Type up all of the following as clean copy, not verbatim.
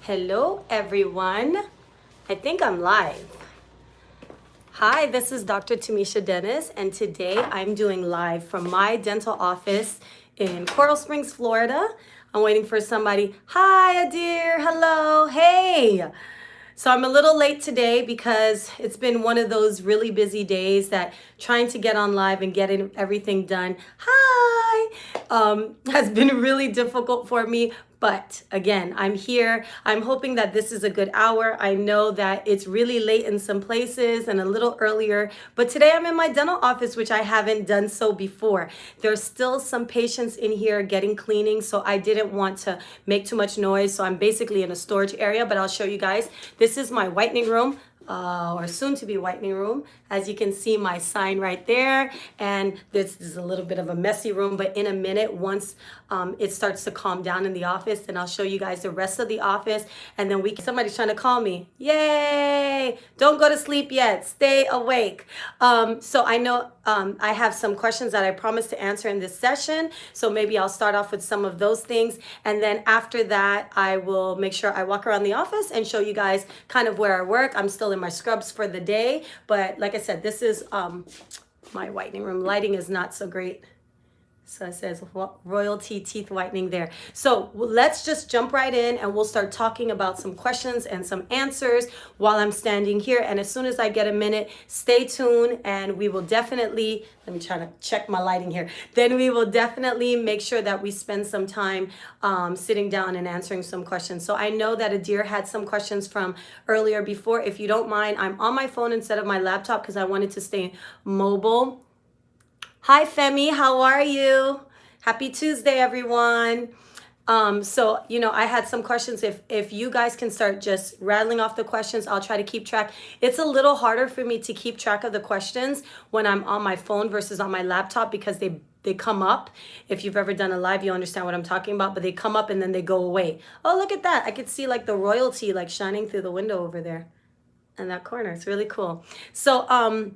Hello, everyone. I think I'm live. Hi, this is Dr. Tamisha Denis, and today I'm doing live from my dental office in Coral Springs, Florida. I'm waiting for somebody. Hi, Adir. Hello. Hey. So I'm a little late today because it's been one of those really busy days that trying to get on live and getting everything done, has been really difficult for me. But again, I'm here. I'm hoping that this is a good hour. I know that it's really late in some places and a little earlier, but today I'm in my dental office, which I haven't done so before. There's still some patients in here getting cleaning, so I didn't want to make too much noise. So I'm basically in a storage area, but I'll show you guys. This is my whitening room. Or soon to be whitening room. As you can see, my sign right there, and this is a little bit of a messy room, but in a minute, once it starts to calm down in the office, then I'll show you guys the rest of the office, and then somebody's trying to call me. Yay! Don't go to sleep yet, stay awake. So I know I have some questions that I promised to answer in this session, so maybe I'll start off with some of those things, and then after that, I will make sure I walk around the office and show you guys kind of where I work. I'm still in my scrubs for the day, but like I said, this is my whitening room. Lighting is not so great. So it says royalty teeth whitening there. So let's just jump right in and we'll start talking about some questions and some answers while I'm standing here. And as soon as I get a minute, stay tuned and we will definitely, let me try to check my lighting here. Then we will definitely make sure that we spend some time sitting down and answering some questions. So I know that Adir had some questions from earlier before. If you don't mind, I'm on my phone instead of my laptop because I wanted to stay mobile. Hi, Femi, how are you? Happy Tuesday, everyone. So, I had some questions. If you guys can start just rattling off the questions, I'll try to keep track. It's a little harder for me to keep track of the questions when I'm on my phone versus on my laptop because they come up. If you've ever done a live, you understand what I'm talking about, but they come up and then they go away. Oh, look at that. I could see like the royalty like shining through the window over there in that corner. It's really cool. So,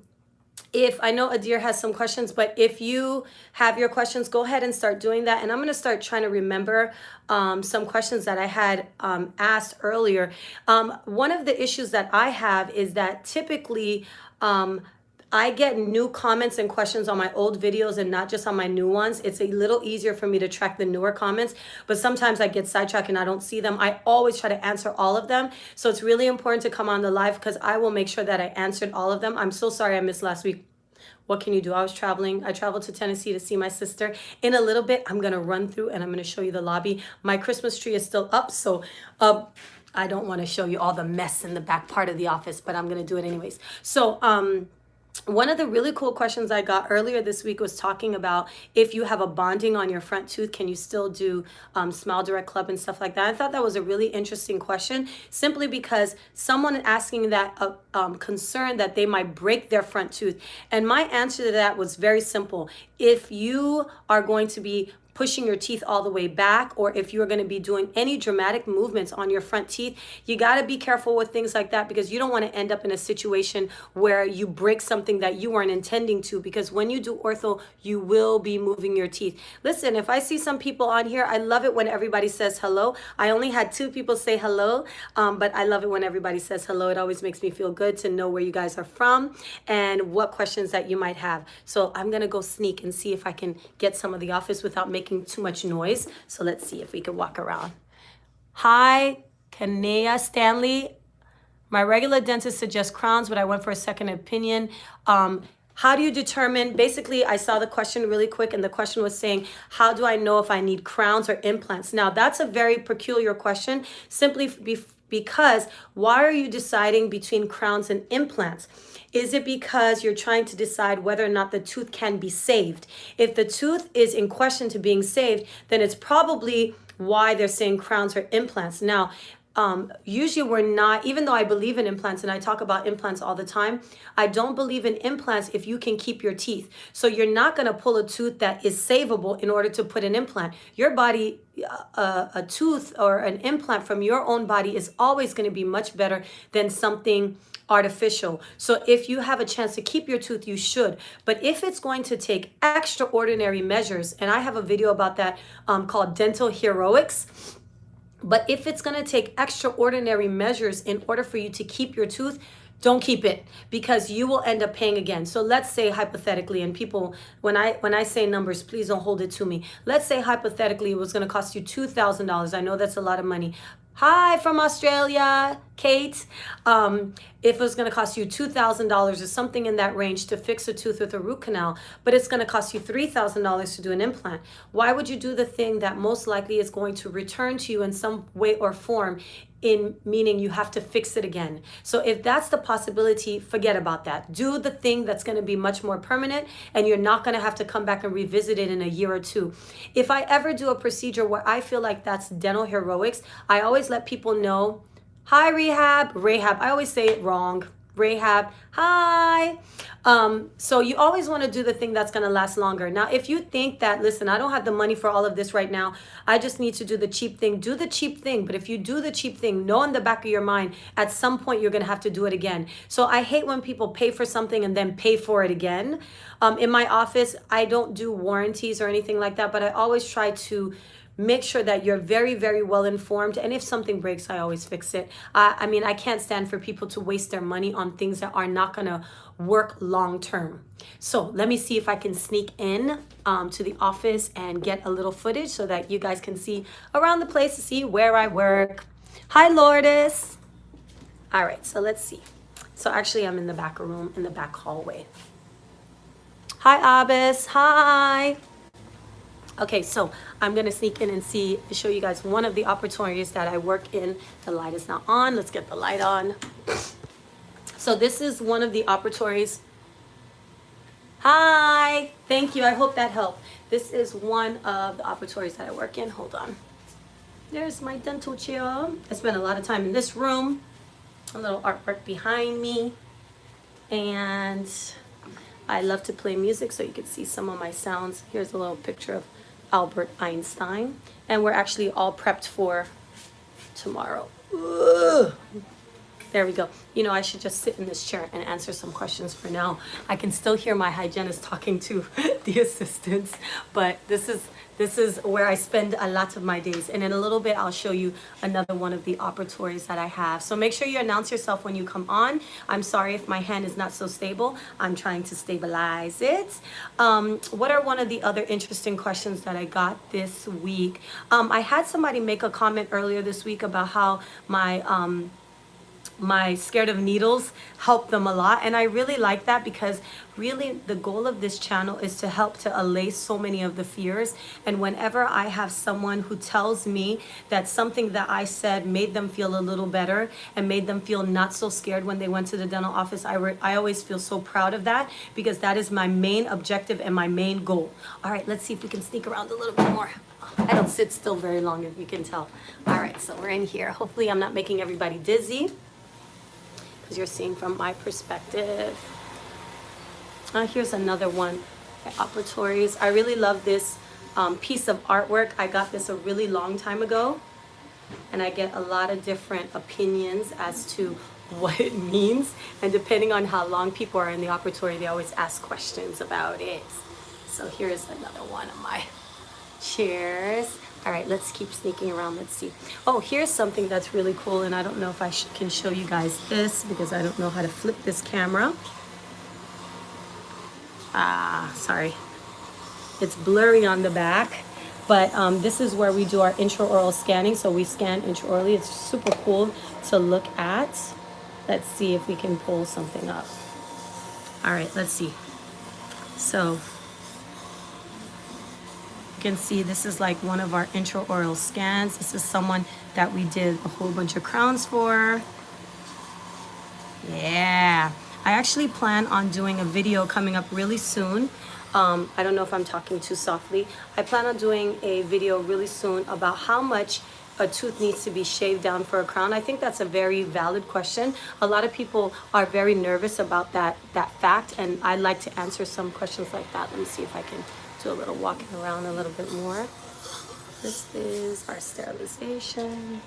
if I know Adir has some questions, but if you have your questions, go ahead and start doing that. And I'm going to start trying to remember some questions that I had asked earlier. One of the issues that I have is that typically I get new comments and questions on my old videos and not just on my new ones. It's a little easier for me to track the newer comments, but sometimes I get sidetracked and I don't see them. I always try to answer all of them. So it's really important to come on the live because I will make sure that I answered all of them. I'm so sorry I missed last week. What can you do? I was traveling. I traveled to Tennessee to see my sister. In a little bit, I'm going to run through and I'm going to show you the lobby. My Christmas tree is still up, so I don't want to show you all the mess in the back part of the office, but I'm going to do it anyways. So, one of the really cool questions I got earlier this week was talking about if you have a bonding on your front tooth, can you still do Smile Direct Club and stuff like that? I thought that was a really interesting question simply because someone asking that concerned that they might break their front tooth. And my answer to that was very simple. If you are going to be pushing your teeth all the way back, or if you're going to be doing any dramatic movements on your front teeth, you got to be careful with things like that because you don't want to end up in a situation where you break something that you weren't intending to, because when you do ortho, you will be moving your teeth. Listen, if I see some people on here, I love it when everybody says hello. I only had 2 people say hello, but I love it when everybody says hello. It always makes me feel good to know where you guys are from and what questions that you might have. So I'm going to go sneak and see if I can get some of the office without making too much noise. So let's see if we can walk around. Hi, Kanea Stanley. My regular dentist suggests crowns, but I went for a second opinion. How do you determine, basically I saw the question really quick and the question was saying, how do I know if I need crowns or implants? Now that's a very peculiar question simply because why are you deciding between crowns and implants? Is it because you're trying to decide whether or not the tooth can be saved? If the tooth is in question to being saved, then it's probably why they're saying crowns or implants. Now, usually we're not, even though I believe in implants and I talk about implants all the time, I don't believe in implants if you can keep your teeth. So you're not going to pull a tooth that is savable in order to put an implant. Your body, a tooth or an implant from your own body is always going to be much better than something artificial. So if you have a chance to keep your tooth, you should. But if it's going to take extraordinary measures, and I have a video about that called Dental Heroics, But if it's going to take extraordinary measures in order for you to keep your tooth, don't keep it, because you will end up paying again. So let's say hypothetically, and people, when I say numbers, please don't hold it to me. Let's say hypothetically it was going to cost you $2,000. I know that's a lot of money. Hi from Australia, Kate. If it was going to cost you $2,000 or something in that range to fix a tooth with a root canal, but it's going to cost you $3,000 to do an implant, why would you do the thing that most likely is going to return to you in some way or form, in meaning you have to fix it again? So if that's the possibility, forget about that. Do the thing that's going to be much more permanent, and you're not going to have to come back and revisit it in a year or two. If I ever do a procedure where I feel like that's dental heroics, I always let people know. Hi, Rahab. I always say it wrong. Rahab, hi. So you always want to do the thing that's going to last longer. Now, if you think that, listen, I don't have the money for all of this right now, I just need to do the cheap thing, do the cheap thing. But if you do the cheap thing, know in the back of your mind, at some point you're going to have to do it again. So I hate when people pay for something and then pay for it again. In my office, I don't do warranties or anything like that, but I always try to make sure that you're very, very well informed. And if something breaks, I always fix it. I mean, I can't stand for people to waste their money on things that are not going to work long term. So let me see if I can sneak in to the office and get a little footage so that you guys can see around the place to see where I work. Hi, Lourdes. All right, so let's see. So actually, I'm in the back room, in the back hallway. Hi, Abbas. Hi. Okay, so I'm gonna sneak in and show you guys one of the operatories that I work in. The light is not on. Let's get the light on. So this is one of the operatories. Hi, thank you. I hope that helped. This is one of the operatories that I work in. Hold on. There's my dental chair. I spend a lot of time in this room. A little artwork behind me. And I love to play music, so you can see some of my sounds. Here's a little picture of Albert Einstein, and we're actually all prepped for tomorrow. Ugh. There we go. You know, I should just sit in this chair and answer some questions for now. I can still hear my hygienist talking to the assistants, but this is where I spend a lot of my days. And in a little bit, I'll show you another one of the operatories that I have. So make sure you announce yourself when you come on. I'm sorry if my hand is not so stable. I'm trying to stabilize it. What are one of the other interesting questions that I got this week? I had somebody make a comment earlier this week about how my scared of needles help them a lot, and I really like that, because really the goal of this channel is to help to allay so many of the fears. And whenever I have someone who tells me that something that I said made them feel a little better and made them feel not so scared when they went to the dental office, I always feel so proud of that, because that is my main objective and my main goal. All right, let's see if we can sneak around a little bit more. I don't sit still very long, if you can tell. All right, so we're in here. Hopefully I'm not making everybody dizzy, because you're seeing from my perspective. Here's another one, operatories. I really love this piece of artwork. I got this a really long time ago, and I get a lot of different opinions as to what it means. And depending on how long people are in the operatory, they always ask questions about it. So here's another one of my chairs. All right, let's keep sneaking around. Let's see. Oh, here's something that's really cool, and I don't know if I can show you guys this, because I don't know how to flip this camera. Sorry. It's blurry on the back, but this is where we do our intraoral scanning. So we scan intraorally. It's super cool to look at. Let's see if we can pull something up. All right, let's see. So you can see this is like one of our intraoral scans. This is someone that we did a whole bunch of crowns for. Yeah. I actually plan on doing a video coming up really soon. I don't know if I'm talking too softly. I plan on doing a video really soon about how much a tooth needs to be shaved down for a crown. I think that's a very valid question. A lot of people are very nervous about that fact, and I'd like to answer some questions like that. Let me see if I can do a little walking around a little bit more. This is our sterilization.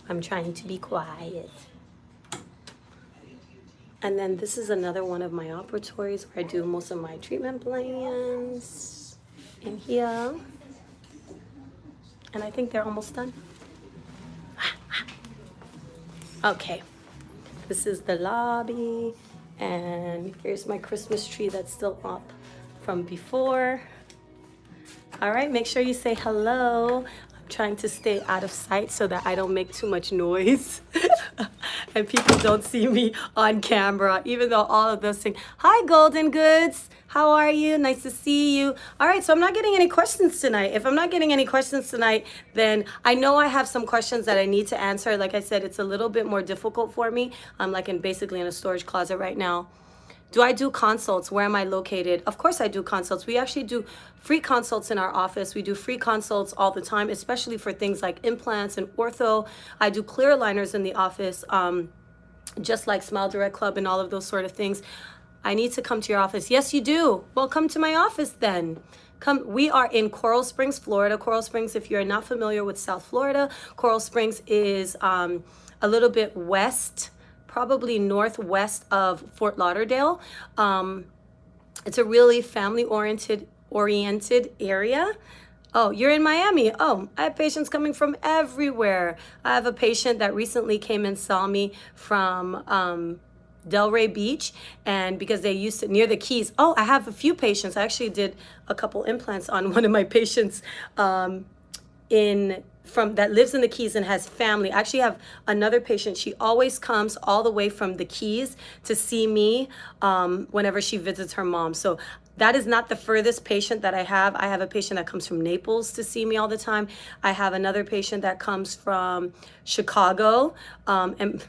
I'm trying to be quiet. And then this is another one of my operatories where I do most of my treatment plans in here. And I think they're almost done. Okay, this is the lobby, and here's my Christmas tree that's still up from before. All right, make sure you say hello. I'm trying to stay out of sight so that I don't make too much noise and people don't see me on camera, even though all of those things. Hi, Golden Goods. How are you? Nice to see you. All right, so I'm not getting any questions tonight. If I'm not getting any questions tonight, then I know I have some questions that I need to answer. Like I said, it's a little bit more difficult for me. I'm basically in a storage closet right now. Do I do consults? Where am I located? Of course I do consults. We actually do free consults in our office. We do free consults all the time, especially for things like implants and ortho. I do clear aligners in the office, just like Smile Direct Club and all of those sort of things. I need to come to your office. Yes, you do. Well, come to my office then. Come. We are in Coral Springs, Florida. Coral Springs, if you're not familiar with South Florida, Coral Springs is a little bit west, probably northwest of Fort Lauderdale. It's a really family-oriented area. Oh, you're in Miami. Oh, I have patients coming from everywhere. I have a patient that recently came and saw me from Delray Beach, and because they used to near the Keys. Oh, I have a few patients. I actually did a couple implants on one of my patients that lives in the Keys and has family. I actually have another patient. She always comes all the way from the Keys to see me whenever she visits her mom. So that is not the furthest patient that I have. I have a patient that comes from Naples to see me all the time. I have another patient that comes from Chicago, and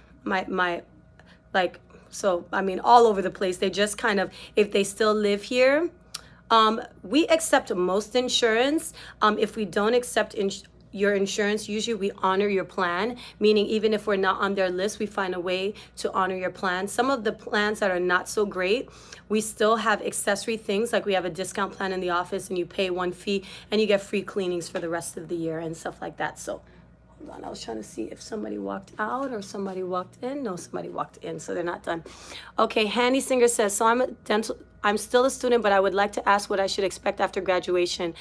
so I mean, all over the place. They just kind of, if they still live here, we accept most insurance. If we don't accept your insurance, usually we honor your plan, meaning even if we're not on their list, we find a way to honor your plan. Some of the plans that are not so great, we still have accessory things, like we have a discount plan in the office and you pay one fee and you get free cleanings for the rest of the year and stuff like that. So hold on, I was trying to see if somebody walked out or somebody walked in. No, somebody walked in, so they're not done. Okay, Handy Singer says, so I'm still a student, but I would like to ask what I should expect after graduation.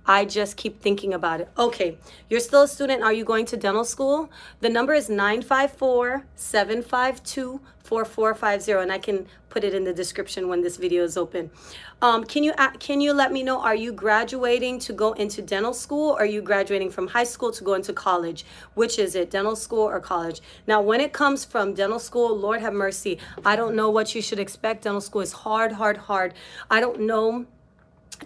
I just keep thinking about it. Okay, you're still a student. Are you going to dental school? The number is 954-752-4450, and I can put it in the description when this video is open. Can you let me know, are you graduating to go into dental school, or are you graduating from high school to go into college? Which is it, dental school or college? Now, when it comes from dental school, Lord have mercy, I don't know what you should expect. Dental school is hard. I don't know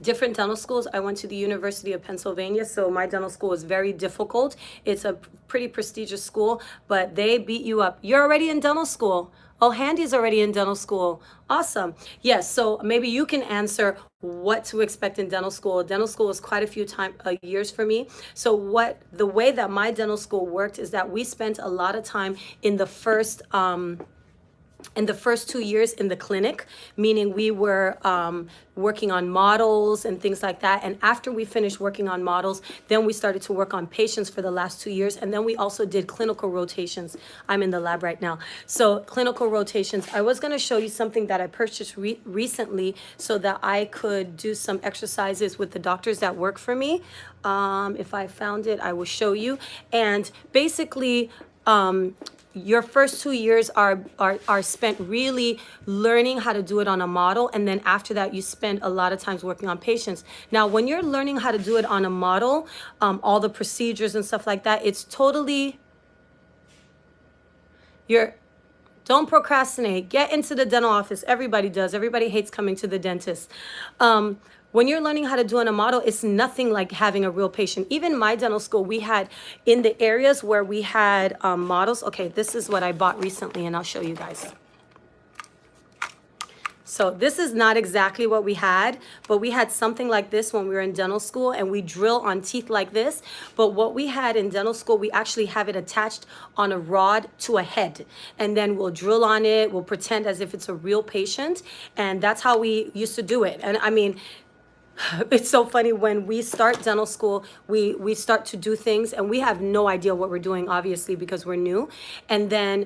different dental schools. I went to the University of Pennsylvania, so my dental school is very difficult. It's a pretty prestigious school, but they beat you up. You're already in dental school. Oh, Handy's already in dental school. Awesome. Yes, so maybe you can answer what to expect in dental school. Dental school was quite a few years for me. So the way that my dental school worked is that we spent a lot of time in the first 2 years in the clinic, meaning we were working on models and things like that. And after we finished working on models, then we started to work on patients for the last 2 years. And then we also did clinical rotations. I'm in the lab right now. So clinical rotations. I was going to show you something that I purchased recently so that I could do some exercises with the doctors that work for me. If I found it, I will show you. And basically, your first 2 years are spent really learning how to do it on a model, and then after that you spend a lot of times working on patients. Now, when you're learning how to do it on a model, all the procedures and stuff like that, it's totally, don't procrastinate. Get into the dental office. Everybody does. Everybody hates coming to the dentist. When you're learning how to do on a model, it's nothing like having a real patient. Even my dental school, we had in the areas where we had models. Okay, this is what I bought recently, and I'll show you guys. So this is not exactly what we had, but we had something like this when we were in dental school, and we drill on teeth like this. But what we had in dental school, we actually have it attached on a rod to a head, and then we'll drill on it. We'll pretend as if it's a real patient, and that's how we used to do it. And I mean, it's so funny, when we start dental school, we start to do things and we have no idea what we're doing, obviously, because we're new. And then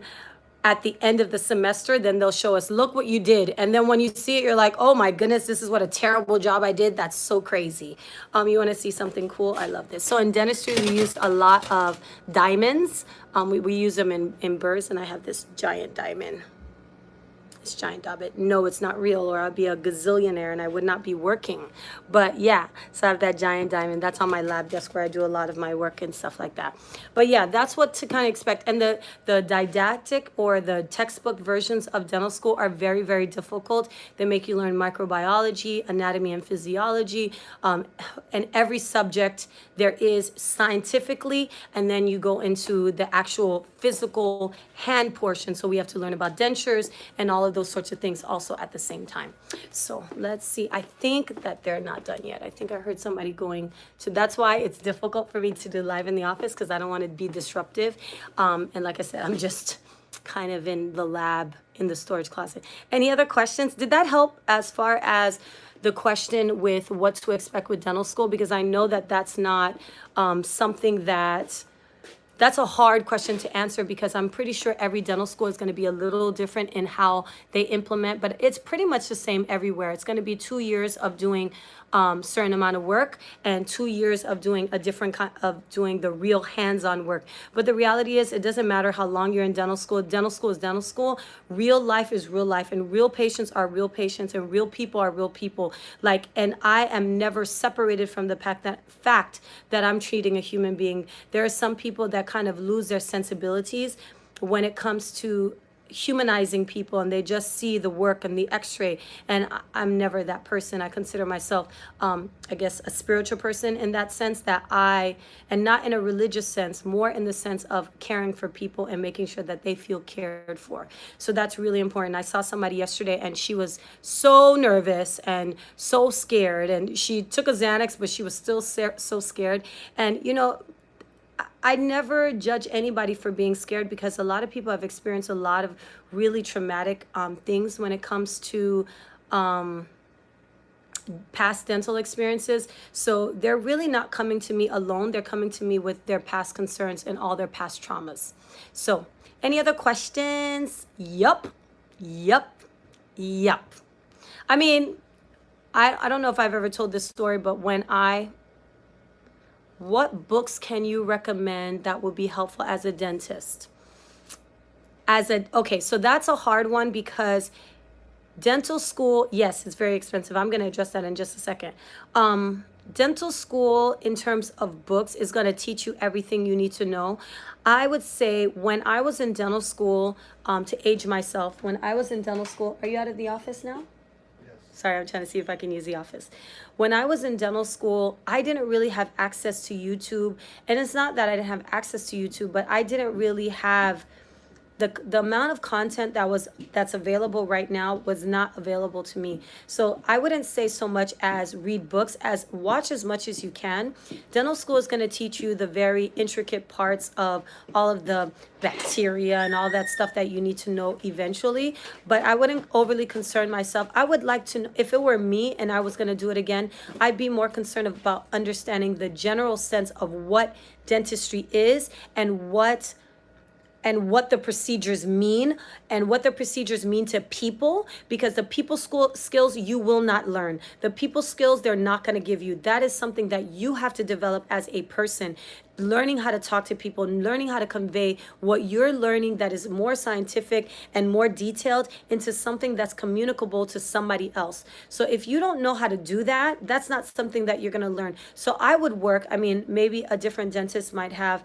at the end of the semester, then they'll show us, look what you did. And then when you see it, you're like, oh my goodness, this is what a terrible job I did. That's so crazy. You want to see something cool? I love this. So in dentistry, we used a lot of diamonds. We use them in burrs, and I have this giant diamond. This giant diamond. No, it's not real, or I'd be a gazillionaire and I would not be working. But yeah, so I have that giant diamond. That's on my lab desk where I do a lot of my work and stuff like that. But yeah, that's what to kind of expect. And the didactic or the textbook versions of dental school are very, very difficult. They make you learn microbiology, anatomy and physiology, and every subject there is scientifically, and then you go into the actual physical hand portion. So we have to learn about dentures and all of those sorts of things also at the same time. So let's see. I think that they're not done yet. I think I heard somebody going to, that's why it's difficult for me to do live in the office, because I don't want to be disruptive. And like I said, I'm just kind of in the lab in the storage closet. Any other questions? Did that help as far as the question with what to expect with dental school? Because I know that that's not something that's a hard question to answer, because I'm pretty sure every dental school is going to be a little different in how they implement, but it's pretty much the same everywhere. It's going to be 2 years of doing certain amount of work and 2 years of doing a different kind of doing the real hands-on work. But the reality is, it doesn't matter how long you're in dental school. Dental school is dental school. Real life is real life, and real patients are real patients, and real people are real people. Like, and I am never separated from the fact that I'm treating a human being. There are some people that kind of lose their sensibilities when it comes to humanizing people, and they just see the work and the x-ray, and I'm never that person. I consider myself I guess a spiritual person in that sense, that and not in a religious sense, more in the sense of caring for people and making sure that they feel cared for. So that's really important. I saw somebody yesterday and she was so nervous and so scared, and she took a Xanax, but she was still so scared. And you know, I never judge anybody for being scared, because a lot of people have experienced a lot of really traumatic things when it comes to past dental experiences. So they're really not coming to me alone. They're coming to me with their past concerns and all their past traumas. So any other questions? Yup. I mean, I don't know if I've ever told this story, but what books can you recommend that would be helpful as a dentist? Okay, so that's a hard one, because dental school, yes, it's very expensive. I'm going to address that in just a second. Dental school, in terms of books, is going to teach you everything you need to know. I would say when I was in dental school, to age myself, when I was in dental school, are you out of the office now? Sorry, I'm trying to see if I can use the office. When I was in dental school, I didn't really have access to YouTube. And it's not that I didn't have access to YouTube, but I didn't really have the amount of content that's available right now was not available to me. So I wouldn't say so much as read books as watch as much as you can. Dental school is going to teach you the very intricate parts of all of the bacteria and all that stuff that you need to know eventually. But I wouldn't overly concern myself. I would like to know, if it were me and I was going to do it again, I'd be more concerned about understanding the general sense of what dentistry is, and what the procedures mean, and what the procedures mean to people, because the people skills you will not learn. The people skills they're not going to give you. That is something that you have to develop as a person. Learning how to talk to people, learning how to convey what you're learning that is more scientific and more detailed into something that's communicable to somebody else. So if you don't know how to do that, that's not something that you're going to learn. So I would work, maybe a different dentist might have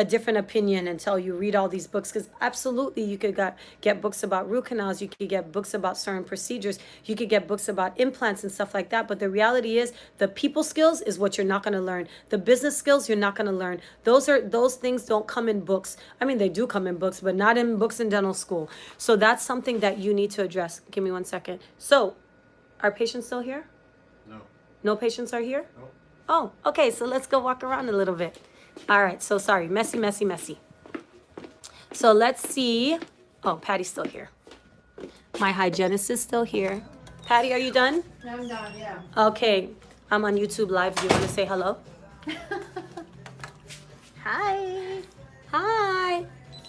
a different opinion until you read all these books, because absolutely you could get books about root canals, you could get books about certain procedures, you could get books about implants and stuff like that. But the reality is, the people skills is what you're not going to learn. The business skills you're not going to learn. Those things don't come in books. They do come in books, but not in books in dental school. So that's something that you need to address. Give me 1 second. So are patients still here? No patients are here? No. Oh, okay, so let's go walk around a little bit. All right, so sorry, messy. So let's see. Oh, Patty's still here. My hygienist is still here. Patty, are you done? I'm done, yeah. Okay, I'm on YouTube Live. Do you want to say hello? Hi. Hi.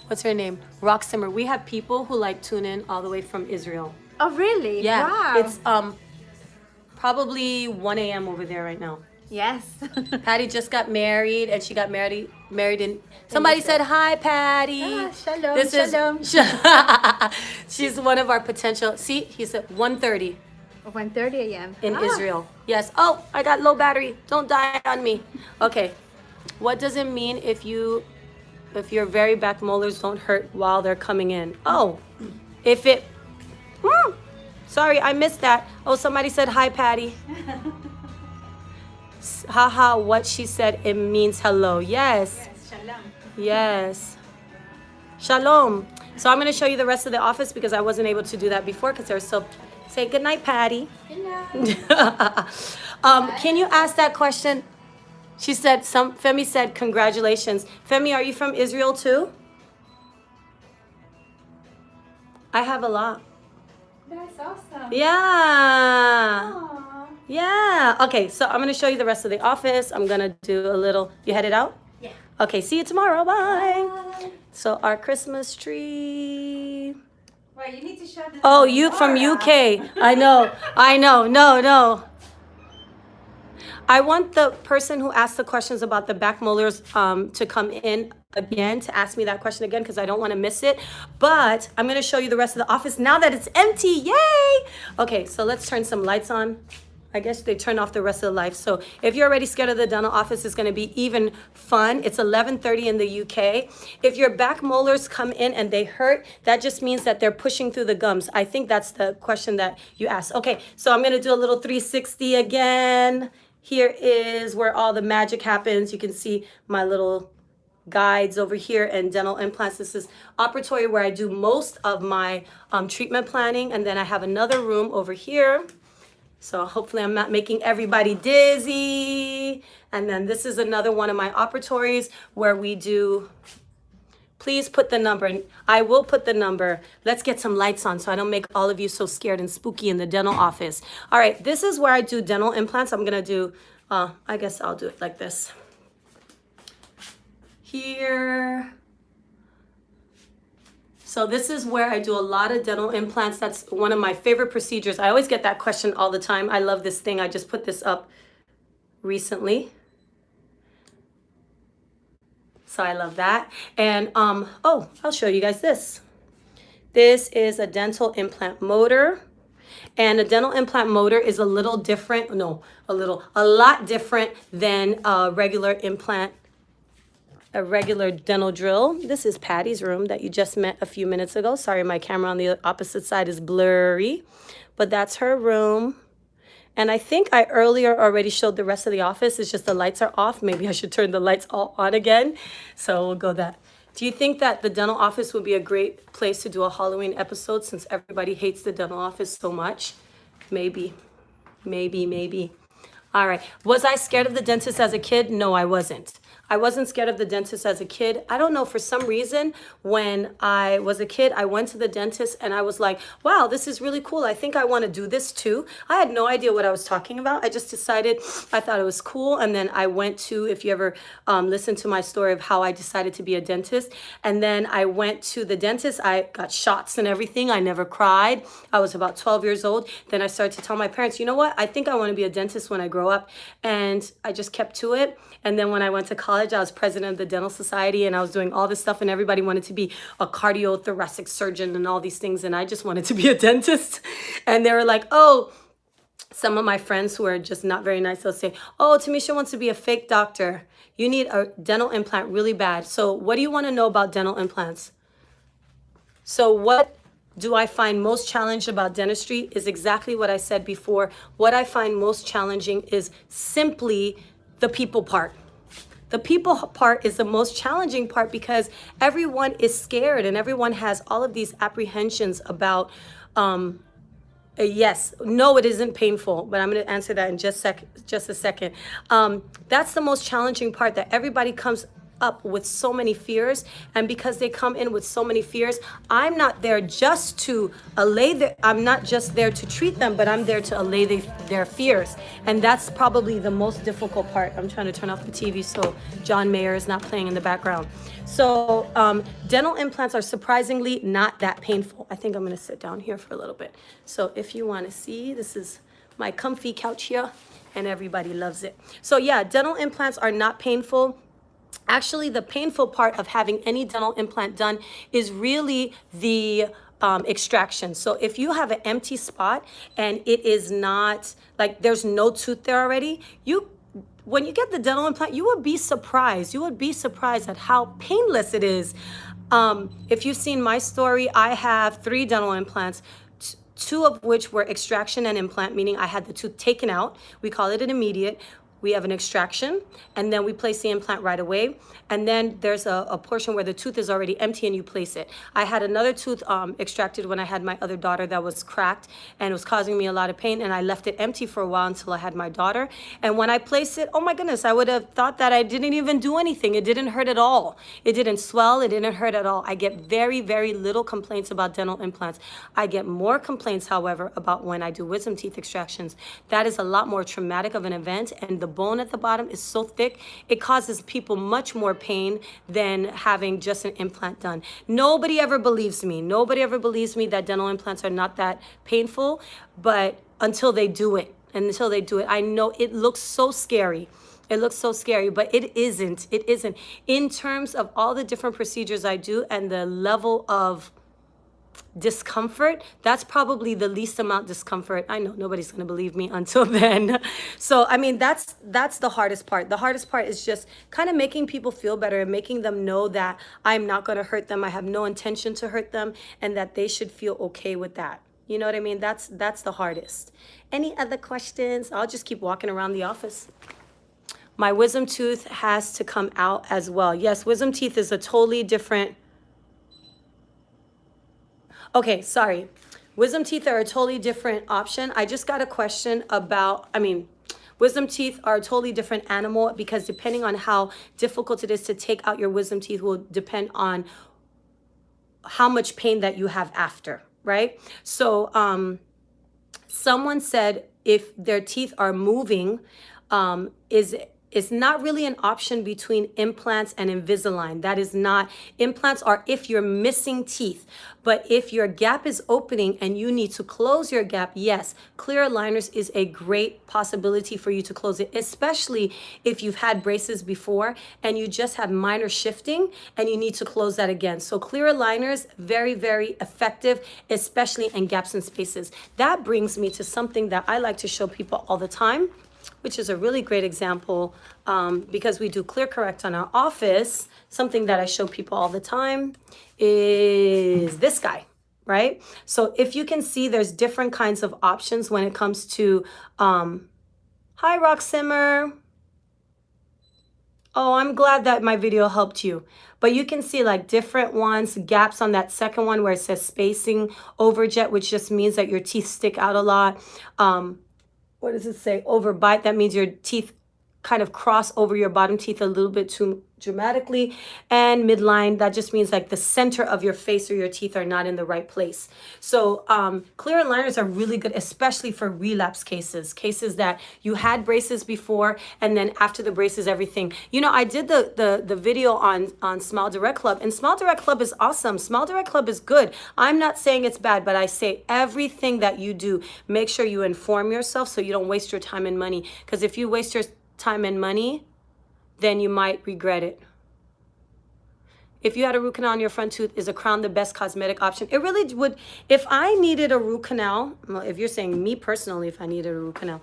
what's her name? Rock Simmer. We have people who like tune in all the way from Israel. Oh, really? Yeah. Wow. It's probably 1 a.m. over there right now. Yes. Patty just got married, and she got married in. Somebody said hi, Patty. Shalom. This Shalom. is. She's one of our potential. See, he said 1:30 1:30 a.m. in Israel. Yes. Oh, I got low battery. Don't die on me. Okay. What does it mean if your very back molars don't hurt while they're coming in? Oh, if it. Sorry, I missed that. Oh, somebody said hi, Patty. Haha, what she said, it means hello. Yes. Yes, shalom. Yes. Shalom. So I'm going to show you the rest of the office because I wasn't able to do that before because they're so... Say good night, Patty. Good night. Can you ask that question? She said, Femi said, congratulations. Femi, are you from Israel too? I have a lot. That's awesome. Yeah. Aww. Yeah. Okay, so I'm going to show you the rest of the office. I'm going to do a little... You headed out? Yeah. Okay, see you tomorrow. Bye. Bye. So our Christmas tree... Well, you need to show this. Oh, you from UK. I know. No. I want the person who asked the questions about the back molars to come in again to ask me that question again because I don't want to miss it. But I'm going to show you the rest of the office now that it's empty. Yay! Okay, so let's turn some lights on. I guess they turn off the rest of the lights. So if you're already scared of the dental office, it's going to be even fun. It's 11:30 in the UK. If your back molars come in and they hurt, that just means that they're pushing through the gums. I think that's the question that you asked. Okay, so I'm going to do a little 360 again. Here is where all the magic happens. You can see my little guides over here and dental implants. This is operatory where I do most of my treatment planning. And then I have another room over here. So hopefully I'm not making everybody dizzy. And then this is another one of my operatories where we do, please put the number. I will put the number. Let's get some lights on so I don't make all of you so scared and spooky in the dental office. All right, this is where I do dental implants. I'm gonna do, I guess I'll do it like this. Here. So this is where I do a lot of dental implants. That's one of my favorite procedures. I always get that question all the time. I love this thing. I just put this up recently. So I love that. And oh, I'll show you guys this. This is a dental implant motor. And a dental implant motor is a little different, a lot different than a regular implant, a regular dental drill. This is Patty's room that you just met a few minutes ago. Sorry, my camera on the opposite side is blurry, but that's her room. And I think I earlier already showed the rest of the office. It's just the lights are off. Maybe I should turn the lights all on again. So we'll go that. Do you think that the dental office would be a great place to do a Halloween episode since everybody hates the dental office so much? Maybe. All right. Was I scared of the dentist as a kid? No, I wasn't. I wasn't scared of the dentist as a kid. I don't know, for some reason, when I was a kid, I went to the dentist and I was like, wow, this is really cool. I think I want to do this too. I had no idea what I was talking about. I just decided, I thought it was cool. And then I went to, if you ever listen to my story of how I decided to be a dentist. And then I went to the dentist. I got shots and everything. I never cried. I was about 12 years old. Then I started to tell my parents, you know what? I think I want to be a dentist when I grow up. And I just kept to it. And then when I went to college, I was president of the dental society and I was doing all this stuff and everybody wanted to be a cardiothoracic surgeon and all these things. And I just wanted to be a dentist. And they were like, oh, some of my friends who are just not very nice, they'll say, oh, Tamisha wants to be a fake doctor. You need a dental implant really bad. So what do you want to know about dental implants? So what do I find most challenging about dentistry is exactly what I said before. What I find most challenging is simply the people part. The people part is the most challenging part because everyone is scared and everyone has all of these apprehensions about, yes, no, it isn't painful, but I'm going to answer that in just a second. That's the most challenging part, that everybody comes up with so many fears. And because they come in with so many fears, I'm not there just to I'm not just there to treat them, but I'm there to allay their fears. And that's probably the most difficult part. I'm trying to turn off the TV so John Mayer is not playing in the background. So dental implants are surprisingly not that painful. I think I'm gonna sit down here for a little bit. So if you wanna see, this is my comfy couch here, and everybody loves it. So yeah, dental implants are not painful. Actually, the painful part of having any dental implant done is really the extraction. So if you have an empty spot and it is not, like there's no tooth there already, when you get the dental implant, you would be surprised. You would be surprised at how painless it is. If you've seen my story, I have 3 dental implants, 2 of which were extraction and implant, meaning I had the tooth taken out. We call it an immediate. We have an extraction, and then we place the implant right away. And then there's a portion where the tooth is already empty and you place it. I had another tooth extracted when I had my other daughter that was cracked and it was causing me a lot of pain, and I left it empty for a while until I had my daughter. And when I placed it, oh my goodness, I would have thought that I didn't even do anything. It didn't hurt at all. It didn't swell. It didn't hurt at all. I get very, very little complaints about dental implants. I get more complaints, however, about when I do wisdom teeth extractions. That is a lot more traumatic of an event, and the bone at the bottom is so thick, it causes people much more pain than having just an implant done. Nobody ever believes me. Nobody ever believes me that dental implants are not that painful, but until they do it, I know it looks so scary. It looks so scary, but it isn't. It isn't. In terms of all the different procedures I do and the level of discomfort, that's probably the least amount discomfort. I know nobody's going to believe me until then. So I mean, that's the hardest part. The hardest part is just kind of making people feel better and making them know that I'm not going to hurt them. I have no intention to hurt them, and that they should feel okay with that. You know what I mean? That's the hardest. Any other questions? I'll just keep walking around the office. My wisdom tooth has to come out as well. Yes, wisdom teeth is a totally different. Okay, sorry. Wisdom teeth are a totally different option. I just got a question about, wisdom teeth are a totally different animal, because depending on how difficult it is to take out your wisdom teeth will depend on how much pain that you have after, right? So someone said if their teeth are moving, it's not really an option between implants and Invisalign. That is not, implants are if you're missing teeth. But if your gap is opening and you need to close your gap, yes, clear aligners is a great possibility for you to close it, especially if you've had braces before and you just have minor shifting and you need to close that again. So clear aligners, very, very effective, especially in gaps and spaces. That brings me to something that I like to show people all the time, which is a really great example, because we do clear correct on our office. Something that I show people all the time is this guy, right? So if you can see, there's different kinds of options when it comes to, hi Rock Simmer. Oh, I'm glad that my video helped you. But you can see like different ones, gaps on that second one where it says spacing overjet, which just means that your teeth stick out a lot. What does it say? Overbite. That means your teeth kind of cross over your bottom teeth a little bit too dramatically. And midline, that just means like the center of your face or your teeth are not in the right place. So clear aligners are really good, especially for relapse cases that you had braces before, and then after the braces, everything. You know, I did the video on Smile Direct Club, and Smile Direct Club is awesome. Smile Direct Club is good. I'm not saying it's bad, but I say everything that you do, make sure you inform yourself so you don't waste your time and money. Because if you waste your time and money, then you might regret it. If you had a root canal on your front tooth, is a crown the best cosmetic option? It really would. If I needed a root canal, well, if you're saying me personally, if I needed a root canal,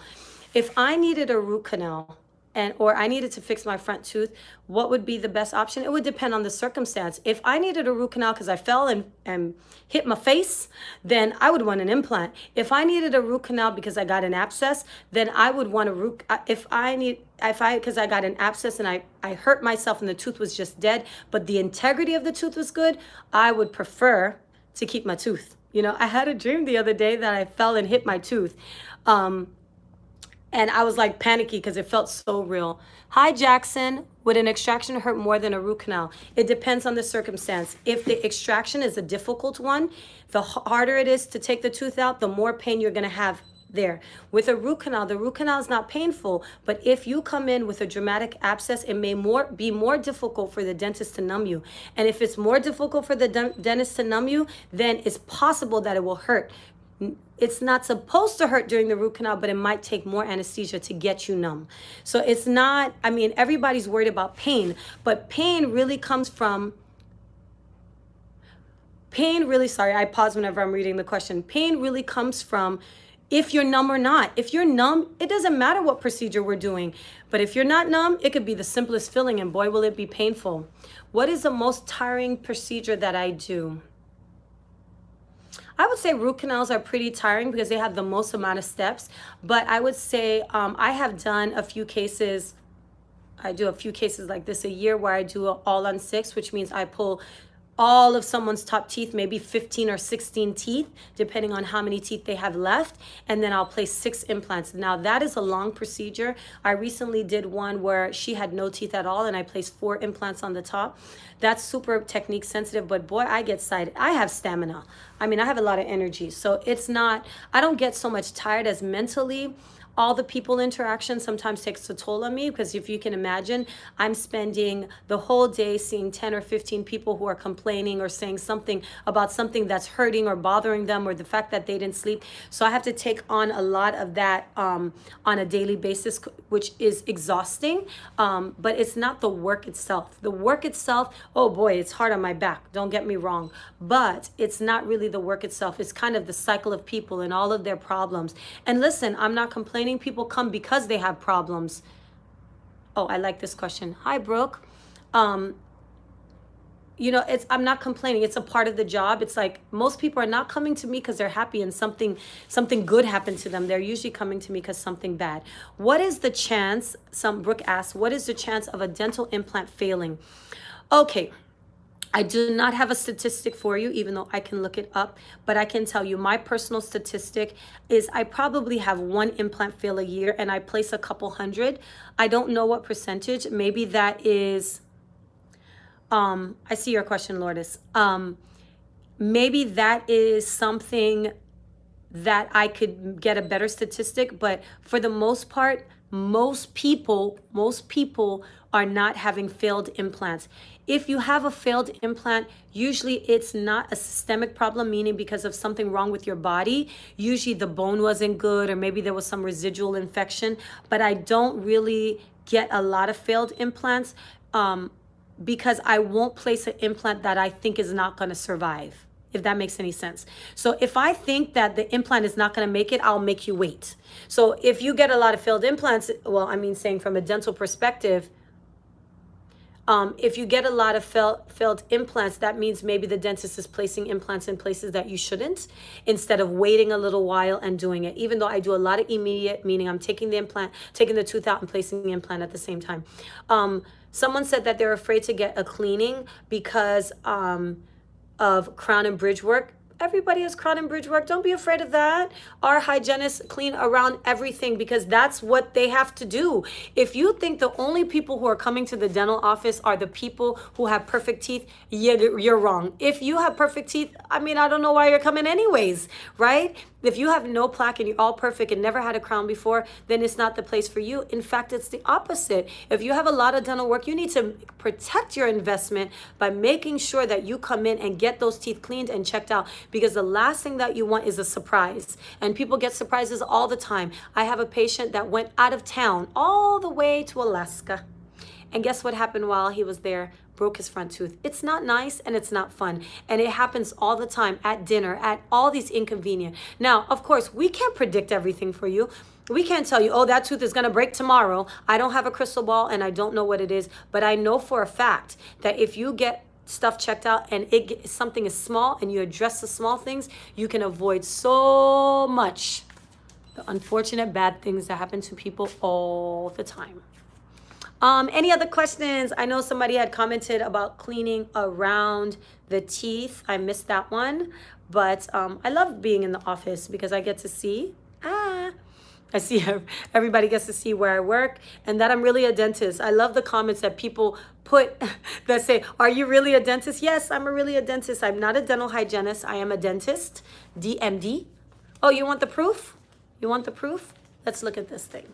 or I needed to fix my front tooth, what would be the best option? It would depend on the circumstance. If I needed a root canal because I fell and hit my face, then I would want an implant. If I needed a root canal because I got an abscess, then I would want a root. Because I got an abscess and I hurt myself and the tooth was just dead, but the integrity of the tooth was good, I would prefer to keep my tooth. You know, I had a dream the other day that I fell and hit my tooth. And I was like panicky because it felt so real. Hi, Jackson. Would an extraction hurt more than a root canal? It depends on the circumstance. If the extraction is a difficult one, the harder it is to take the tooth out, the more pain you're going to have there. With a root canal, the root canal is not painful, but if you come in with a dramatic abscess, it may be more difficult for the dentist to numb you. And if it's more difficult for the dentist to numb you, then it's possible that it will hurt. It's not supposed to hurt during the root canal, but it might take more anesthesia to get you numb. So it's not, I mean, everybody's worried about pain, but pain really comes from, sorry, I pause whenever I'm reading the question. Pain really comes from if you're numb or not. If you're numb, it doesn't matter what procedure we're doing. But if you're not numb, it could be the simplest filling, and boy, will it be painful. What is the most tiring procedure that I do? I would say root canals are pretty tiring because they have the most amount of steps. But I would say I have done a few cases. I do a few cases like this a year where I do all on 6, which means I pull all of someone's top teeth, maybe 15 or 16 teeth, depending on how many teeth they have left. And then I'll place 6 implants. Now that is a long procedure. I recently did one where she had no teeth at all and I placed 4 implants on the top. That's super technique sensitive, but boy, I get excited. I have stamina. I mean, I have a lot of energy. So it's not, I don't get so much tired as mentally. All the people interaction sometimes takes a toll on me because if you can imagine, I'm spending the whole day seeing 10 or 15 people who are complaining or saying something about something that's hurting or bothering them or the fact that they didn't sleep. So I have to take on a lot of that on a daily basis, which is exhausting. But it's not the work itself. The work itself, oh boy, it's hard on my back. Don't get me wrong. But it's not really the work itself. It's kind of the cycle of people and all of their problems. And listen, I'm not complaining. People come because they have problems. Oh, I like this question. Hi, Brooke. You know, I'm not complaining. It's a part of the job. It's like most people are not coming to me because they're happy and something good happened to them. They're usually coming to me because something bad. What is the chance? Brooke asks, what is the chance of a dental implant failing? Okay. I do not have a statistic for you, even though I can look it up, but I can tell you my personal statistic is I probably have 1 implant fail a year and I place a couple hundred. I don't know what percentage. Maybe that is, I see your question, Lourdes. Maybe that is something that I could get a better statistic, but for the most part, most people are not having failed implants. If you have a failed implant, usually it's not a systemic problem, meaning because of something wrong with your body. Usually the bone wasn't good or maybe there was some residual infection, but I don't really get a lot of failed implants because I won't place an implant that I think is not going to survive, if that makes any sense. So if I think that the implant is not going to make it, I'll make you wait. So if you get a lot of failed implants, well, I mean, saying from a dental perspective, if you get a lot of failed implants, that means maybe the dentist is placing implants in places that you shouldn't, instead of waiting a little while and doing it. Even though I do a lot of immediate, meaning I'm taking the tooth out and placing the implant at the same time. Someone said that they're afraid to get a cleaning because of crown and bridge work. Everybody has crown and bridge work. Don't be afraid of that. Our hygienists clean around everything because that's what they have to do. If you think the only people who are coming to the dental office are the people who have perfect teeth, you're wrong. If you have perfect teeth, I mean, I don't know why you're coming anyways, right? If you have no plaque and you're all perfect and never had a crown before, then it's not the place for you. In fact, it's the opposite. If you have a lot of dental work, you need to protect your investment by making sure that you come in and get those teeth cleaned and checked out, because the last thing that you want is a surprise. And people get surprises all the time. I have a patient that went out of town all the way to Alaska. And guess what happened while he was there? Broke his front tooth. It's not nice and it's not fun. And it happens all the time at dinner, at all these inconvenient. Now, of course, we can't predict everything for you. We can't tell you, oh, that tooth is going to break tomorrow. I don't have a crystal ball and I don't know what it is. But I know for a fact that if you get stuff checked out and something is small and you address the small things, you can avoid so much the unfortunate bad things that happen to people all the time. Any other questions? I know somebody had commented about cleaning around the teeth. I missed that one, but I love being in the office because I get to see I see everybody gets to see where I work and that I'm really a dentist. I love the comments that people put that say, are you really a dentist? Yes, I'm really a dentist. I'm not a dental hygienist. I am a dentist, DMD. Oh, you want the proof? You want the proof? Let's look at this thing.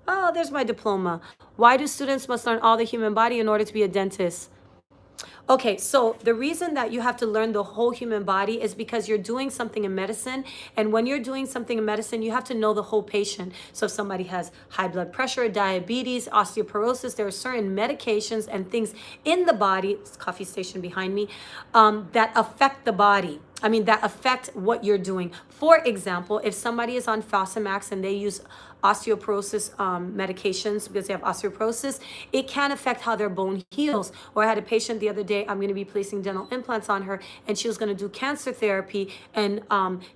Oh, there's my diploma. Why do students must learn all the human body in order to be a dentist? Okay, so the reason that you have to learn the whole human body is because you're doing something in medicine. And when you're doing something in medicine, you have to know the whole patient. So if somebody has high blood pressure, diabetes, osteoporosis, there are certain medications and things in the body, it's coffee station behind me, that affect the body. That affect what you're doing. For example, if somebody is on Fosamax and they use osteoporosis medications because they have osteoporosis, it can affect how their bone heals. Or I had a patient the other day, I'm going to be placing dental implants on her, and she was going to do cancer therapy, and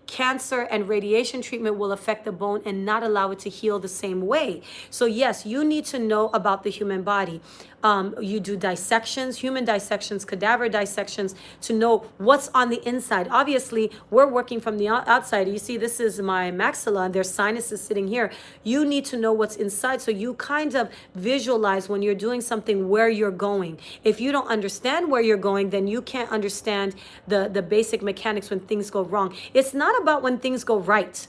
cancer and radiation treatment will affect the bone and not allow it to heal the same way. So yes, you need to know about the human body. You do dissections, human dissections, cadaver dissections to know what's on the inside. Obviously, we're working from the outside. You see, this is my maxilla and there's sinuses sitting here. You need to know what's inside so you kind of visualize when you're doing something where you're going. If you don't understand where you're going, then you can't understand the basic mechanics when things go wrong. It's not about when things go right.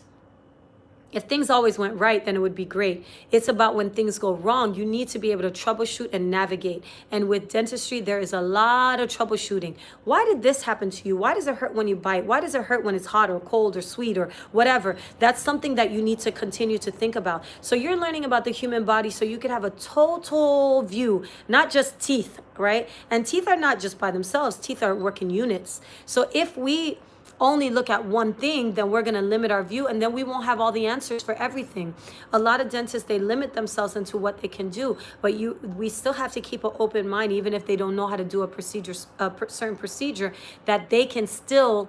If things always went right, then it would be great. It's about when things go wrong, you need to be able to troubleshoot and navigate. And with dentistry, there is a lot of troubleshooting. Why did this happen to you? Why does it hurt when you bite? Why does it hurt when it's hot or cold or sweet or whatever? That's something that you need to continue to think about. So you're learning about the human body so you could have a total view, not just teeth, right? And teeth are not just by themselves. Teeth are working units. So if we only look at one thing, then we're going to limit our view, and then we won't have all the answers for everything. A lot of dentists, they limit themselves into what they can do, but we still have to keep an open mind, even if they don't know how to do a procedure, certain procedure, that they can still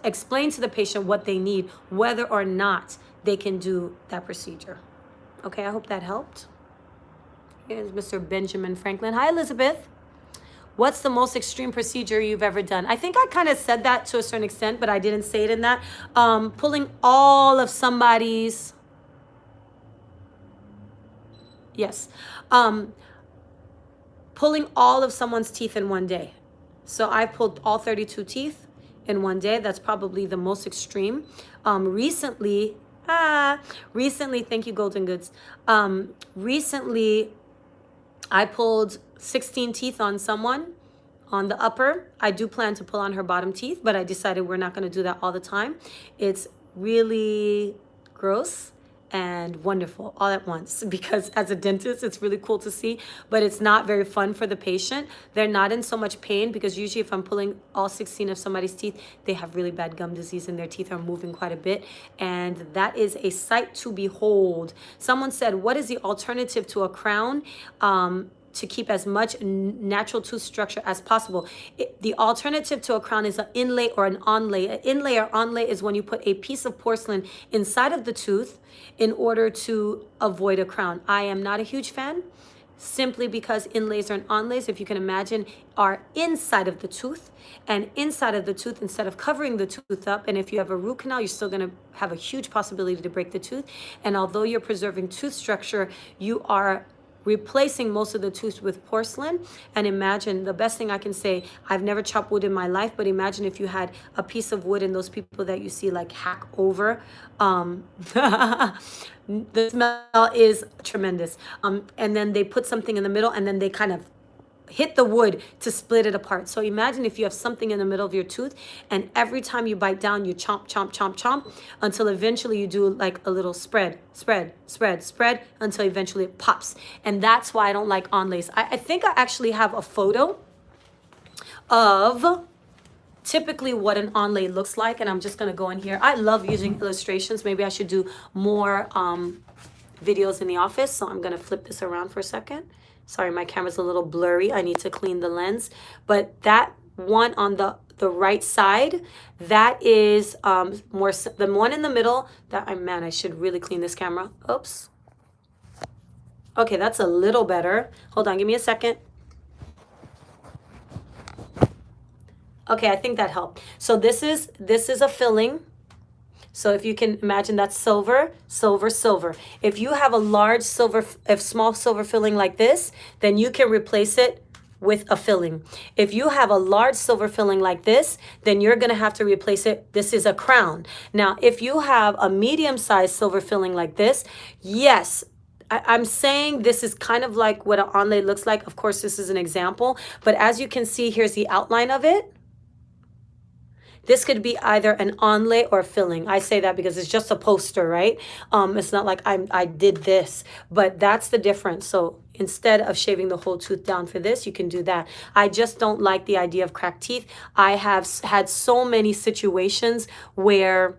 explain to the patient what they need, whether or not they can do that procedure. Okay, I hope that helped. Here's Mr. Benjamin Franklin. Hi, Elizabeth. What's the most extreme procedure you've ever done? I think I kind of said that to a certain extent, but I didn't say it in that. Pulling all of somebody's, yes. Pulling all of someone's teeth in one day. So I pulled all 32 teeth in one day. That's probably the most extreme. Recently, thank you, Golden Goods. Recently, I pulled 16 teeth on someone on the upper. I do plan to pull on her bottom teeth, but I decided we're not going to do that all the time. It's really gross and wonderful all at once, because as a dentist, it's really cool to see, but it's not very fun for the patient. They're not in so much pain because usually if I'm pulling all 16 of somebody's teeth, they have really bad gum disease and their teeth are moving quite a bit. And that is a sight to behold. Someone said, what is the alternative to a crown? To keep as much natural tooth structure as possible. The alternative to a crown is an inlay or an onlay. An inlay or onlay is when you put a piece of porcelain inside of the tooth in order to avoid a crown. I am not a huge fan, simply because inlays and onlays, if you can imagine, are inside of the tooth. And inside of the tooth, instead of covering the tooth up, and if you have a root canal, you're still going to have a huge possibility to break the tooth. And although you're preserving tooth structure, you are replacing most of the tooth with porcelain. And imagine, the best thing I can say, I've never chopped wood in my life, but imagine if you had a piece of wood and those people that you see like hack over. The smell is tremendous. And then they put something in the middle and then they kind of hit the wood to split it apart. So imagine if you have something in the middle of your tooth and every time you bite down, you chomp, chomp, chomp, chomp until eventually you do like a little spread until eventually it pops. And that's why I don't like onlays. I think I actually have a photo of typically what an onlay looks like. And I'm just going to go in here. I love using illustrations. Maybe I should do more videos in the office. So I'm going to flip this around for a second. Sorry, my camera's a little blurry. I need to clean the lens. But that one on the right side, that is more, the one in the middle, that, I should really clean this camera. Oops. Okay, that's a little better. Hold on, give me a second. Okay, I think that helped. So this is a filling. So if you can imagine that's silver, silver, silver. If you have a large silver, if small silver filling like this, then you can replace it with a filling. If you have a large silver filling like this, then you're gonna have to replace it. This is a crown. Now, if you have a medium-sized silver filling like this, yes, I'm saying this is kind of like what an onlay looks like. Of course, this is an example, but as you can see, here's the outline of it. This could be either an onlay or filling. I say that because it's just a poster, right? It's not like I did this, but that's the difference. So instead of shaving the whole tooth down for this, you can do that. I just don't like the idea of cracked teeth. I have had so many situations where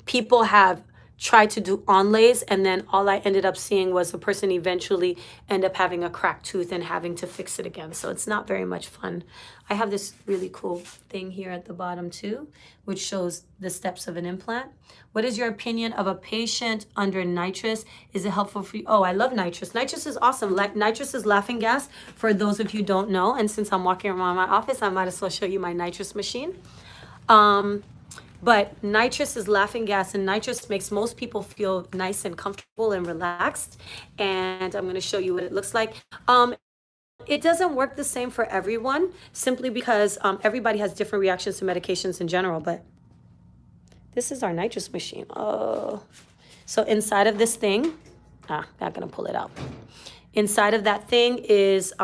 people have tried to do onlays, and then all I ended up seeing was the person eventually end up having a cracked tooth and having to fix it again. So it's not very much fun. I have this really cool thing here at the bottom too, which shows the steps of an implant. What is your opinion of a patient under nitrous? Is it helpful for you? Oh, I love nitrous. Nitrous is awesome. Like, nitrous is laughing gas for those of you who don't know. And since I'm walking around my office, I might as well show you my nitrous machine. But nitrous is laughing gas, and nitrous makes most people feel nice and comfortable and relaxed. And I'm going to show you what it looks like. It doesn't work the same for everyone, simply because everybody has different reactions to medications in general. But this is our nitrous machine. Oh, so inside of this thing, not going to pull it out. Inside of that thing is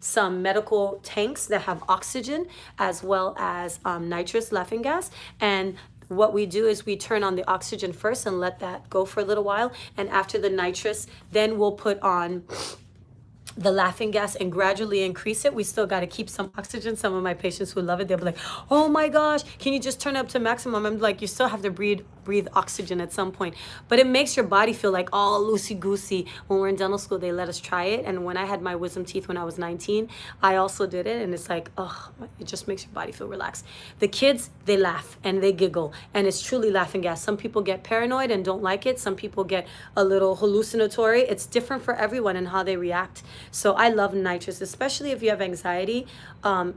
some medical tanks that have oxygen as well as nitrous laughing gas. And what we do is we turn on the oxygen first and let that go for a little while. And after the nitrous, then we'll put on the laughing gas and gradually increase it. We still got to keep some oxygen. Some of my patients who love it, they'll be like, oh my gosh, can you just turn it up to maximum? I'm like, you still have to breathe oxygen at some point. But it makes your body feel like all loosey-goosey. When we're in dental school, they let us try it. And when I had my wisdom teeth when I was 19, I also did it. And it's like, oh, it just makes your body feel relaxed. The kids, they laugh and they giggle. And it's truly laughing gas. Some people get paranoid and don't like it. Some people get a little hallucinatory. It's different for everyone and how they react. So I love nitrous, especially if you have anxiety.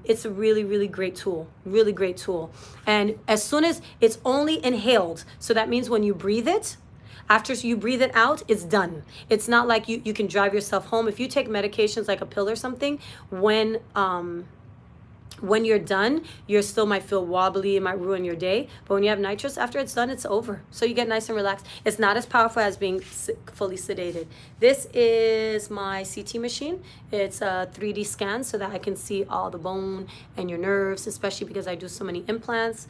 It's a really, really great tool, really great tool. And as soon as it's only inhaled, so that means when you breathe it, after you breathe it out, it's done. It's not like you can drive yourself home. If you take medications like a pill or something, when you're done, you still might feel wobbly, it might ruin your day. But when you have nitrous, after it's done, it's over. So you get nice and relaxed. It's not as powerful as being fully sedated. This is my CT machine. It's a 3D scan so that I can see all the bone and your nerves, especially because I do so many implants.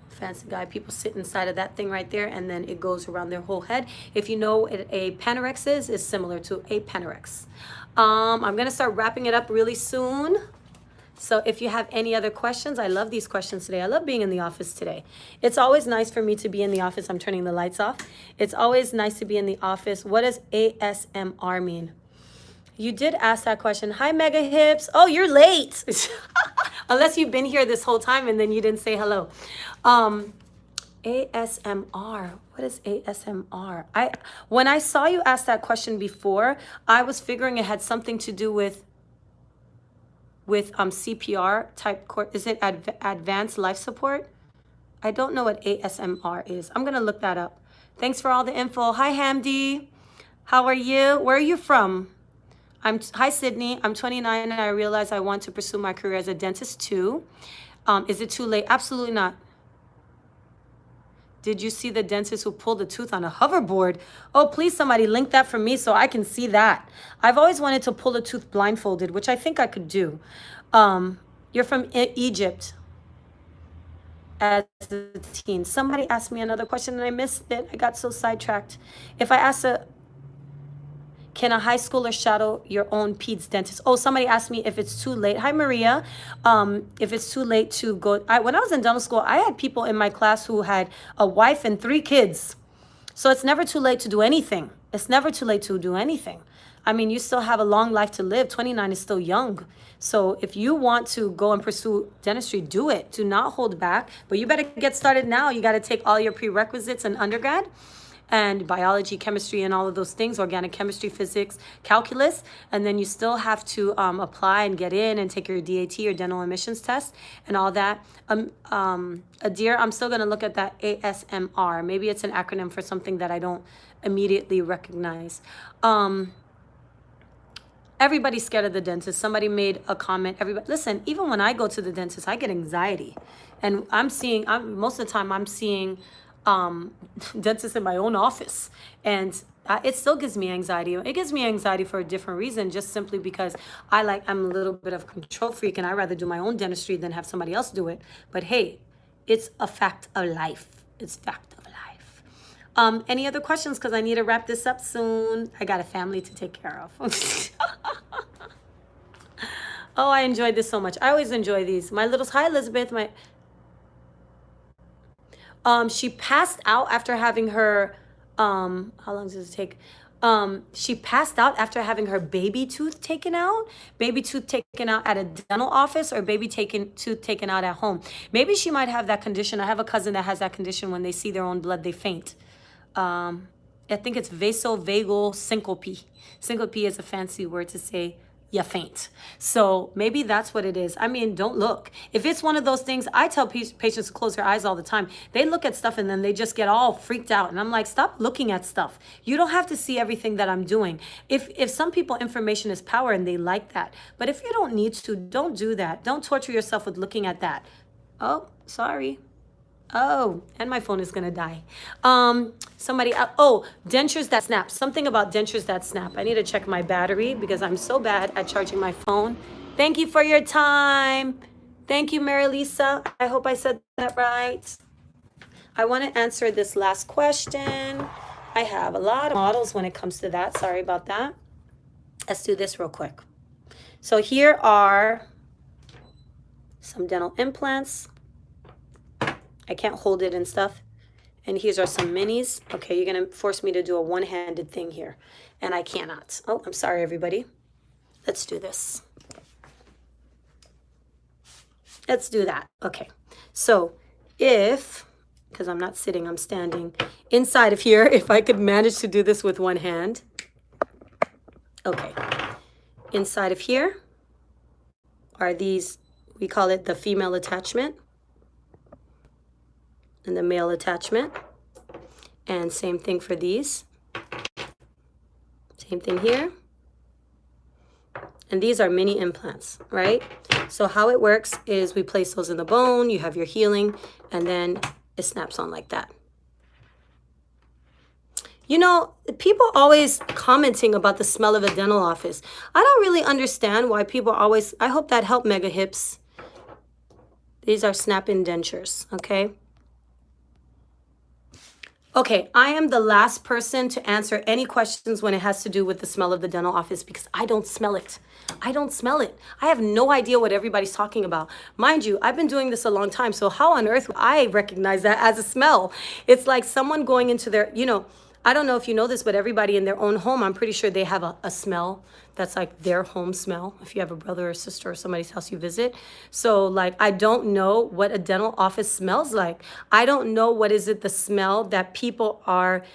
Fancy guy, people sit inside of that thing right there, and then it goes around their whole head. If you know what a Panorex is, it's similar to a Panorex. I'm gonna start wrapping it up really soon. So if you have any other questions, I love these questions today. I love being in the office today. It's always nice for me to be in the office. I'm turning the lights off. It's always nice to be in the office. What does ASMR mean? You did ask that question. Hi, Mega Hips. Oh, you're late. Unless you've been here this whole time and then you didn't say hello. ASMR. What is ASMR? When I saw you ask that question before, I was figuring it had something to do with CPR type course. Is it advanced life support? I don't know what ASMR is. I'm gonna look that up. Thanks for all the info. Hi, Hamdi. How are you? Where are you from? Hi, Sydney. I'm 29 and I realize I want to pursue my career as a dentist too. Is it too late? Absolutely not. Did you see the dentist who pulled a tooth on a hoverboard? Oh, please, somebody link that for me so I can see that. I've always wanted to pull a tooth blindfolded, which I think I could do. You're from Egypt as a teen. Somebody asked me another question and I missed it. I got so sidetracked. If I ask can a high schooler shadow your own peds dentist? Oh, somebody asked me if it's too late. Hi, Maria. If it's too late to go. When I was in dental school, I had people in my class who had a wife and 3 kids. So it's never too late to do anything. It's never too late to do anything. I mean, you still have a long life to live. 29 is still young. So if you want to go and pursue dentistry, do it. Do not hold back. But you better get started now. You got to take all your prerequisites in undergrad. and biology, chemistry, and all of those things, organic chemistry, physics, calculus. And then you still have to apply and get in and take your DAT or dental admissions test and all that. Dear, I'm still going to look at that ASMR. Maybe it's an acronym for something that I don't immediately recognize. Everybody's scared of the dentist. Somebody made a comment. Everybody, listen, even when I go to the dentist, I get anxiety. And most of the time I'm seeing dentists in my own office. And it still gives me anxiety. It gives me anxiety for a different reason, just simply because I'm a little bit of a control freak and I'd rather do my own dentistry than have somebody else do it. But hey, it's a fact of life. It's fact of life. Any other questions? Because I need to wrap this up soon. I got a family to take care of. Oh, I enjoyed this so much. I always enjoy these. My little, hi, Elizabeth. She passed out after having her, how long does it take? She passed out after having her baby tooth taken out. Baby tooth taken out at a dental office or tooth taken out at home. Maybe she might have that condition. I have a cousin that has that condition. When they see their own blood, they faint. I think it's vasovagal syncope. Syncope is a fancy word to say you faint. So maybe that's what it is. I mean, don't look. If it's one of those things, I tell patients to close their eyes all the time. They look at stuff and then they just get all freaked out. And I'm like, stop looking at stuff. You don't have to see everything that I'm doing. If some people, information is power and they like that. But if you don't need to, don't do that. Don't torture yourself with looking at that. Oh, sorry. Oh, and my phone is gonna die. Dentures that snap. Something about dentures that snap. I need to check my battery because I'm so bad at charging my phone. Thank you for your time. Thank you, Mary Lisa. I hope I said that right. I want to answer this last question. I have a lot of models when it comes to that. Sorry about that. Let's do this real quick. So here are some dental implants. I can't hold it and stuff. And here are some minis. Okay, you're going to force me to do a one-handed thing here. And I cannot. Oh, I'm sorry, everybody. Let's do this. Let's do that. Okay. So because I'm not sitting, I'm standing. Inside of here, if I could manage to do this with one hand. Okay. Inside of here are these, we call it the female attachment. And the male attachment. And same thing for these. Same thing here. And these are mini implants, right? So how it works is we place those in the bone, you have your healing, and then it snaps on like that. You know, people always commenting about the smell of a dental office. I don't really understand why people always, I hope that helped Mega Hips. These are snap-in dentures, okay? Okay, I am the last person to answer any questions when it has to do with the smell of the dental office because I don't smell it. I don't smell it. I have no idea what everybody's talking about. Mind you, I've been doing this a long time, so how on earth would I recognize that as a smell? It's like someone going into their, I don't know if you know this, but everybody in their own home, I'm pretty sure they have a smell that's like their home smell. If you have a brother or sister or somebody's house you visit. So like, I don't know what a dental office smells like. I don't know what is it, the smell that people are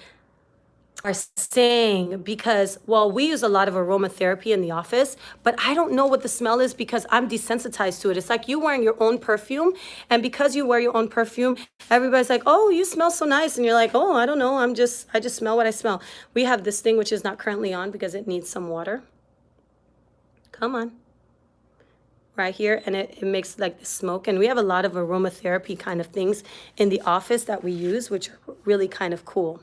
saying because, well, we use a lot of aromatherapy in the office, but I don't know what the smell is because I'm desensitized to it. It's like you wearing your own perfume, and because you wear your own perfume, everybody's like, oh, you smell so nice. And you're like, oh, I don't know. I just smell what I smell. We have this thing which is not currently on because it needs some water. Come on. Right here, and it makes like the smoke. And we have a lot of aromatherapy kind of things in the office that we use, which are really kind of cool.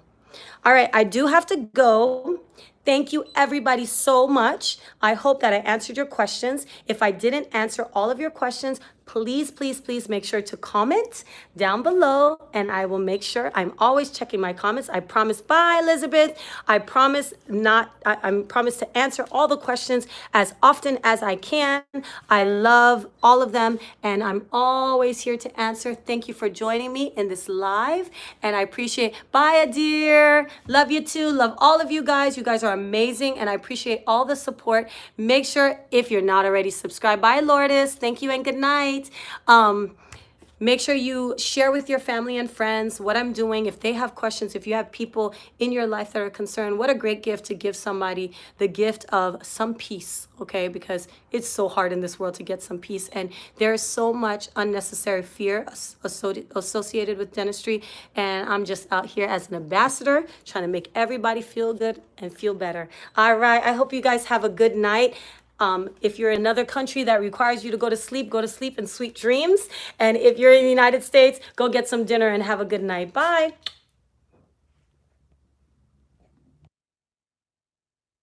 All right, I do have to go. Thank you, everybody, so much. I hope that I answered your questions. If I didn't answer all of your questions, please, please, please make sure to comment down below, and I will make sure I'm always checking my comments. I promise. Bye, Elizabeth. I promise I promise to answer all the questions as often as I can. I love all of them, and I'm always here to answer. Thank you for joining me in this live, and I appreciate. Bye, Adir. Love you too. Love all of you guys. You guys are amazing, and I appreciate all the support. Make sure, if you're not already subscribed. Bye, Lourdes. Thank you and good night. Make sure you share with your family and friends what I'm doing. If they have questions, if you have people in your life that are concerned, what a great gift to give somebody, the gift of some peace, okay? Because it's so hard in this world to get some peace. And there is so much unnecessary fear associated with dentistry. And I'm just out here as an ambassador trying to make everybody feel good and feel better. All right. I hope you guys have a good night. If you're in another country that requires you to go to sleep and sweet dreams. And if you're in the United States, go get some dinner and have a good night. Bye.